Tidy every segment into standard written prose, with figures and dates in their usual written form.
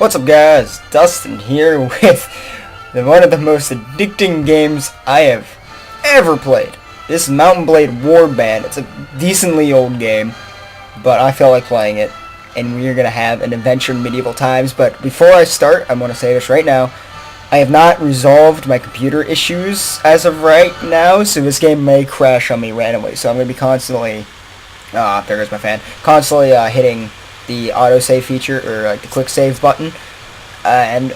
What's up guys, Dustin here with one of the most addicting games I have ever played. This is Mount&Blade Warband. It's a decently old game, but I feel like playing it, and we're going to have an adventure in medieval times. But before I start, I'm going to say this right now. I have not resolved my computer issues as of right now, so this game may crash on me randomly. So I'm going to be constantly, there goes my fan, constantly hitting the autosave feature, or like the quick save button, and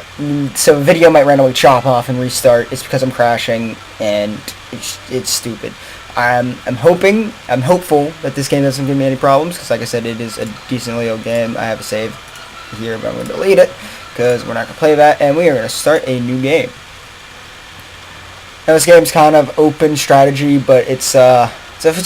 so the video might randomly chop off and restart. It's because I'm crashing, and it's stupid. I'm hopeful that this game doesn't give me any problems, because like I said, it is a decently old game. I have a save here, but I'm going to delete it, because we're not going to play that, and we are going to start a new game. Now this game's kind of open strategy, but it's a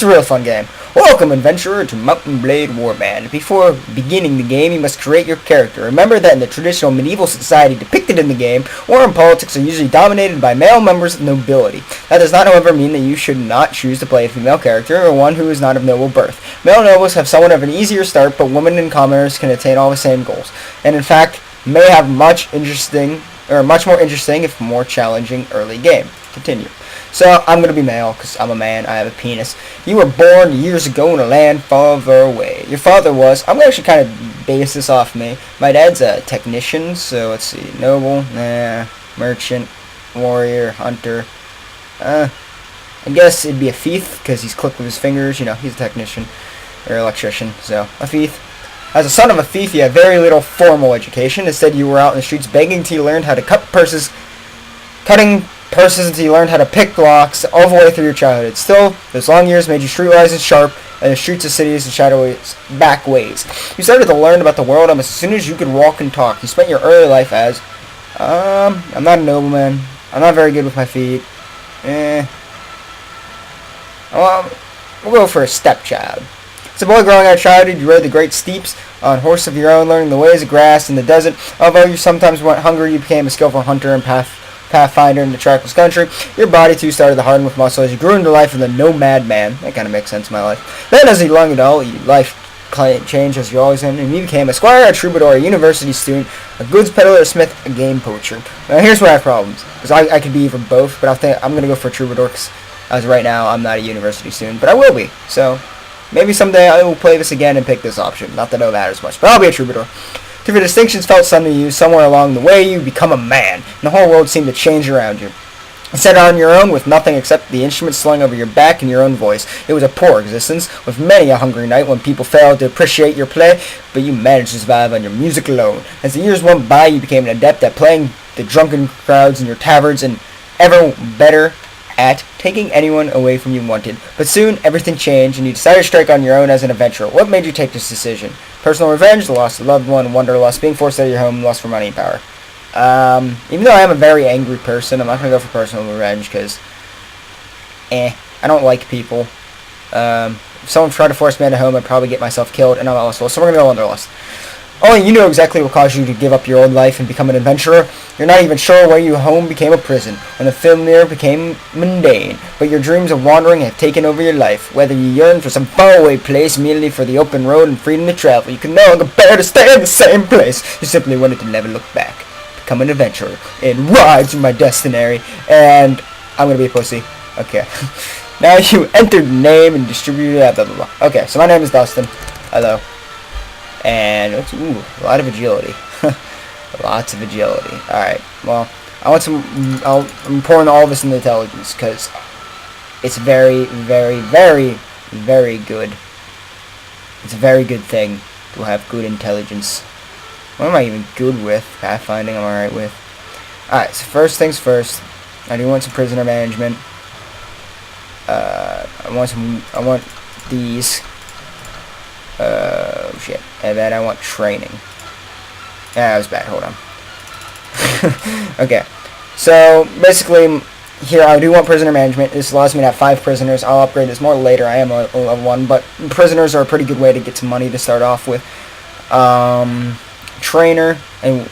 real fun game. Welcome, adventurer, to Mount&Blade Warband. Before beginning the game, you must create your character. Remember that in the traditional medieval society depicted in the game, war and politics are usually dominated by male members of nobility. That does not, however, mean that you should not choose to play a female character or one who is not of noble birth. Male nobles have somewhat of an easier start, but women and commoners can attain all the same goals, and in fact, may have much more interesting, if more challenging, early game. Continue. So, I'm going to be male, because I'm a man, I have a penis. You were born years ago in a land far, far away. Your father was, I'm going to actually kind of base this off me. My dad's a technician, so let's see, noble, merchant, warrior, hunter. I guess it'd be a thief, because he's quick with his fingers, you know, he's a technician, or electrician, so, a thief. As a son of a thief, you had very little formal education. Instead, you were out in the streets begging until you learned how to cutting purses until you learned how to pick locks all the way through your childhood. Still, those long years made you streetwise and sharp, and the streets of cities and shadowy back ways. You started to learn about the world almost as soon as you could walk and talk. You spent your early life as, I'm not a nobleman. I'm not very good with my feet. Well, we'll go for a stepchild. As a boy growing out of childhood, you rode the great steeps on horse of your own, learning the ways of grass in the desert. Although you sometimes went hungry, you became a skillful hunter and pathfinder in the trackless country. Your body too started to harden with muscle as you grew into life as a nomad man. That kind of makes sense in my life. Then as a young adult, your life changed as you always did, and you became a squire, a troubadour, a university student, a goods peddler, a smith, a game poacher. Now here's where I have problems, because I could be either both, but I'm going to go for troubadour, because as right now I'm not a university student, but I will be. So maybe someday I will play this again and pick this option. Not that it matters much, but I'll be a troubadour. If your distinctions felt sudden to you, somewhere along the way you become a man, and the whole world seemed to change around you. Set on your own with nothing except the instrument slung over your back and your own voice. It was a poor existence, with many a hungry night when people failed to appreciate your play, but you managed to survive on your music alone. As the years went by, you became an adept at playing the drunken crowds in your taverns, and ever better at taking anyone away from you wanted. But soon, everything changed, and you decided to strike on your own as an adventurer. What made you take this decision? Personal revenge, the loss of a loved one, wanderlust, being forced out of your home, lust for money and power. Even though I am a very angry person, I'm not going to go for personal revenge, because, I don't like people. If someone tried to force me out of home, I'd probably get myself killed, and I'm not lustful, so we're going to go wanderlust. Only you know exactly what caused you to give up your old life and become an adventurer. You're not even sure where your home became a prison, when the familiar became mundane, but your dreams of wandering have taken over your life. Whether you yearn for some faraway place merely for the open road and freedom to travel, you can no longer bear to stay in the same place. You simply wanted to never look back. Become an adventurer and ride through my destiny. And I'm going to be a pussy. Okay. Now you entered the name and distributed blah blah blah. Okay, so my name is Dustin. Hello. And a lot of agility. Lots of agility. Alright, well, I'm pouring all this into intelligence, because it's very, very, very, very good. It's a very good thing to have good intelligence. What am I even good with? Pathfinding I'm alright with. Alright, so first things first, I do want some prisoner management. I want these. Shit. And then I want training. Yeah, that was bad. Hold on. Okay. So, basically, here I do want prisoner management. This allows me to have 5 prisoners. I'll upgrade this more later. I am a level 1, but prisoners are a pretty good way to get some money to start off with. Trainer, and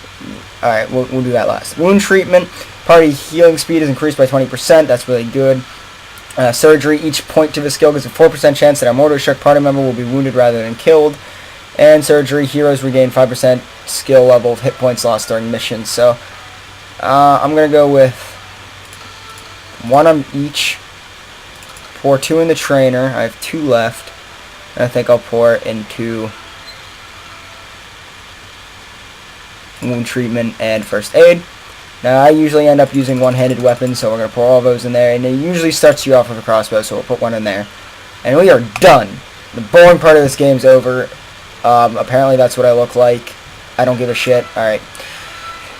alright, we'll do that last. Wound treatment. Party healing speed is increased by 20%. That's really good. Surgery. Each point to the skill gives a 4% chance that a mortally struck party member will be wounded rather than killed. And surgery, heroes regain 5% skill level of hit points lost during missions. So I'm going to go with 1 on each. Pour 2 in the trainer. I have 2 left. And I think I'll pour it into wound treatment and first aid. Now I usually end up using one-handed weapons, so we're going to pour all those in there. And it usually starts you off with a crossbow, so we'll put 1 in there. And we are done. The boring part of this game's over. Apparently that's what I look like. I don't give a shit. Alright.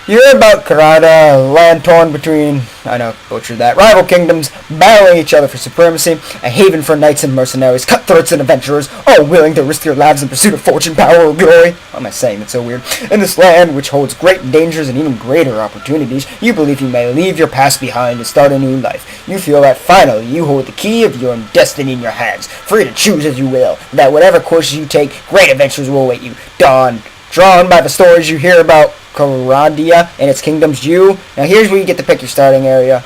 You hear about Karada, a land torn between, I know, butchered that, rival kingdoms, battling each other for supremacy, a haven for knights and mercenaries, cutthroats and adventurers, all willing to risk their lives in pursuit of fortune, power, or glory. What am I saying? That's so weird. In this land, which holds great dangers and even greater opportunities, you believe you may leave your past behind and start a new life. You feel that finally you hold the key of your own destiny in your hands, free to choose as you will, that whatever courses you take, great adventures will await you. Drawn by the stories you hear about Karadia and its kingdoms, now here's where you get to pick your starting area.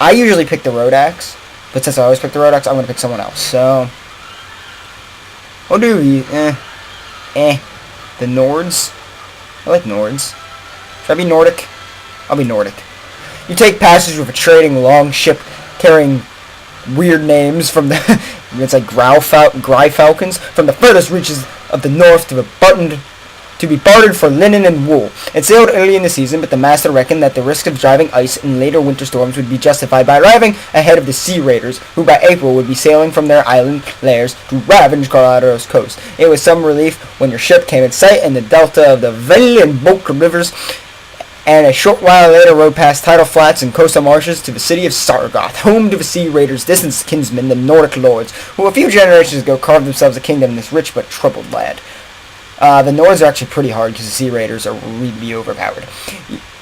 I usually pick the road axe, but since I always pick the road axe, I'm going to pick someone else. So, we'll do the Nords. I like Nords. Should I be Nordic? I'll be Nordic. You take passage with a trading long ship carrying weird names from the it's like Gryfalcons from the furthest reaches of the north to be bartered for linen and wool. It sailed early in the season, but the master reckoned that the risk of driving ice in later winter storms would be justified by arriving ahead of the sea raiders, who by April would be sailing from their island lairs to ravage Colorado's coast. It was some relief when your ship came in sight in the delta of the Valley and Boca rivers, and a short while later rode past tidal flats and coastal marshes to the city of Sargoth, home to the sea raiders' distant kinsmen, the Nordic lords, who a few generations ago carved themselves a kingdom in this rich but troubled land. The Nords are actually pretty hard because the Sea Raiders are really overpowered.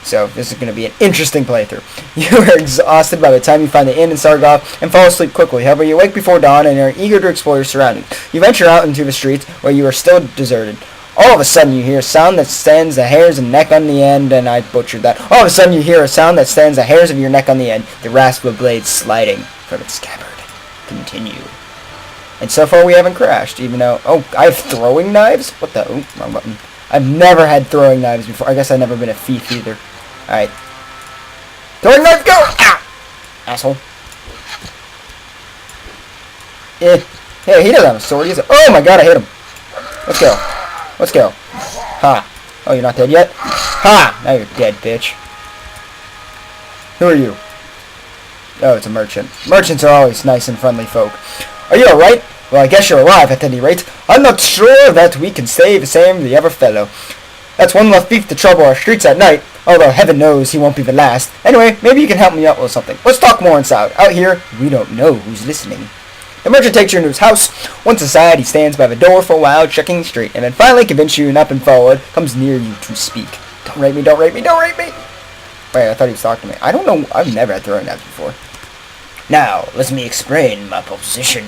So this is going to be an interesting playthrough. You are exhausted by the time you find the inn in Sargoth and fall asleep quickly. However, you wake before dawn and are eager to explore your surroundings. You venture out into the streets where you are still deserted. All of a sudden you hear a sound that stands the hairs and neck on the end, and I butchered that. All of a sudden you hear a sound that stands the hairs of your neck on the end, the rasp of a blade sliding from its scabbard. Continue. And so far we haven't crashed, even though... Oh, I have throwing knives? What the... Oh, wrong button. I've never had throwing knives before. I guess I've never been a thief either. Alright. Throwing knife, go! Ah! Asshole. Hey, he doesn't have a sword. He has a... Oh my god, I hit him. Let's go. Let's go. Ha. Oh, you're not dead yet? Ha! Now you're dead, bitch. Who are you? Oh, it's a merchant. Merchants are always nice and friendly folk. Are you alright? Well, I guess you're alive at any rate. I'm not sure that we can stay the same as the other fellow. That's one less thief to trouble our streets at night, although heaven knows he won't be the last. Anyway, maybe you can help me out with something. Let's talk more inside. Out here, we don't know who's listening. The merchant takes you into his house. Once inside, he stands by the door for a while, checking the street, and then finally convinces you up and forward, comes near you to speak. Don't rape me, don't rape me, don't rape me! Wait, I thought he was talking to me. I don't know, I've never had throwing knives before. Now, let me explain my proposition.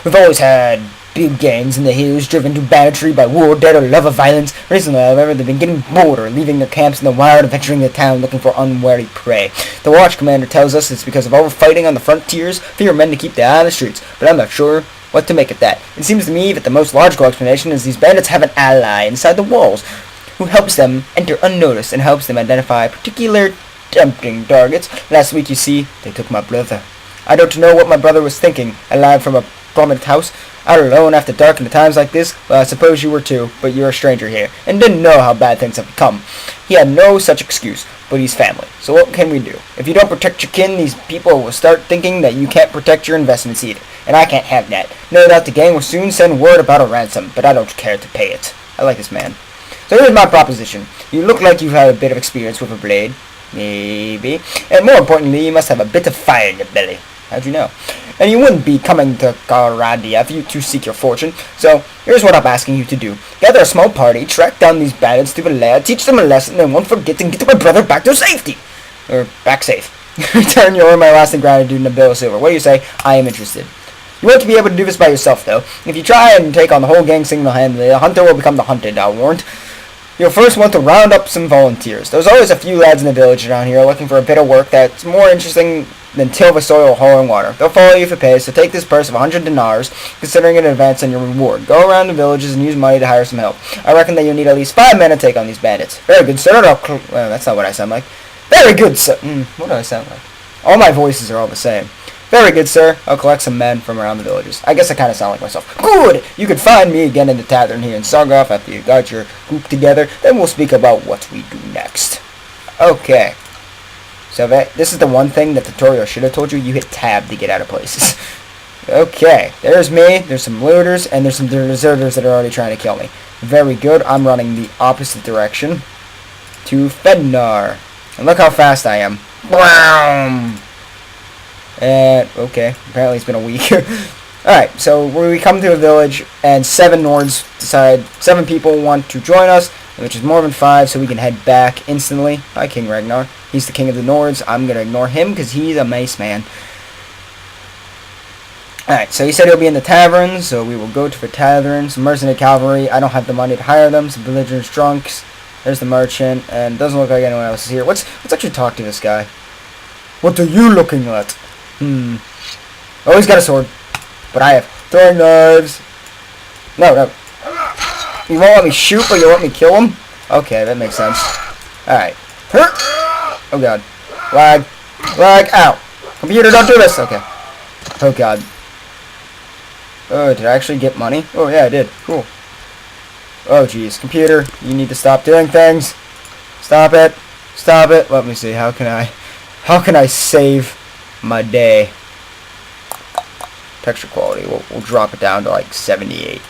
We've always had big gangs in the hills driven to banditry by war, debt, or love of violence. Recently, however, they've been getting bored or leaving their camps in the wild and venturing the town looking for unwary prey. The watch commander tells us it's because of overfighting on the frontiers, fewer men to keep the eye on the streets, but I'm not sure what to make of that. It seems to me that the most logical explanation is these bandits have an ally inside the walls who helps them enter unnoticed and helps them identify particular tempting targets. Last week, you see, they took my brother. I don't know what my brother was thinking, alive from a prominent house, out alone after dark in times like this. Well, I suppose you were too, but you're a stranger here, and didn't know how bad things have become. He had no such excuse, but he's family. So what can we do? If you don't protect your kin, these people will start thinking that you can't protect your investments either, and I can't have that. No doubt the gang will soon send word about a ransom, but I don't care to pay it. I like this man. So here's my proposition. You look like you've had a bit of experience with a blade. Maybe. And more importantly, you must have a bit of fire in your belly. How'd you know? And you wouldn't be coming to Karadia if you to seek your fortune. So, here's what I'm asking you to do. Gather a small party, track down these bandits to the lair, teach them a lesson, and won't forget and get my brother back to safety. Or, back safe. Return your my lasting gratitude in a bill of silver. What do you say? I am interested. You won't be able to do this by yourself, though. If you try and take on the whole gang single-handedly, the hunter will become the hunted, I'll warrant. You'll first want to round up some volunteers. There's always a few lads in the village around here looking for a bit of work that's more interesting than till the soil or hauling water. They'll follow you for pay, so take this purse of 100 dinars, considering it an advance on your reward. Go around the villages and use money to hire some help. I reckon that you'll need at least 5 men to take on these bandits. Very good, sir. Well, that's not what I sound like. Very good, sir. What do I sound like? All my voices are all the same. Very good, sir. I'll collect some men from around the villages. I guess I kind of sound like myself. Good! You can find me again in the tavern here in Sargoff after you got your group together. Then we'll speak about what we do next. Okay. So this is the one thing that the tutorial should have told you. You hit tab to get out of places. Okay. There's me. There's some looters. And there's some deserters that are already trying to kill me. Very good. I'm running the opposite direction to Fednar. And look how fast I am. Boom! And, okay, apparently it's been a week. Alright, so we come to a village, and 7 Nords decide, 7 people want to join us, which is more than 5, so we can head back instantly. Hi, King Ragnar. He's the king of the Nords. I'm going to ignore him, because he's a mace man. Alright, so he said he'll be in the taverns, so we will go to the taverns. Mercenary cavalry, I don't have the money to hire them. Some belligerent drunks. There's the merchant, and doesn't look like anyone else is here. Let's actually talk to this guy. What are you looking at? Oh, he's got a sword. But I have throwing knives. No. You won't let me shoot, but you let me kill him? Okay, that makes sense. Alright. Oh, God. Lag. Ow. Computer, don't do this. Okay. Oh, God. Oh, did I actually get money? Oh, yeah, I did. Cool. Oh, jeez. Computer, you need to stop doing things. Stop it. Let me see. How can I save my day? Texture quality, we'll drop it down to like 78.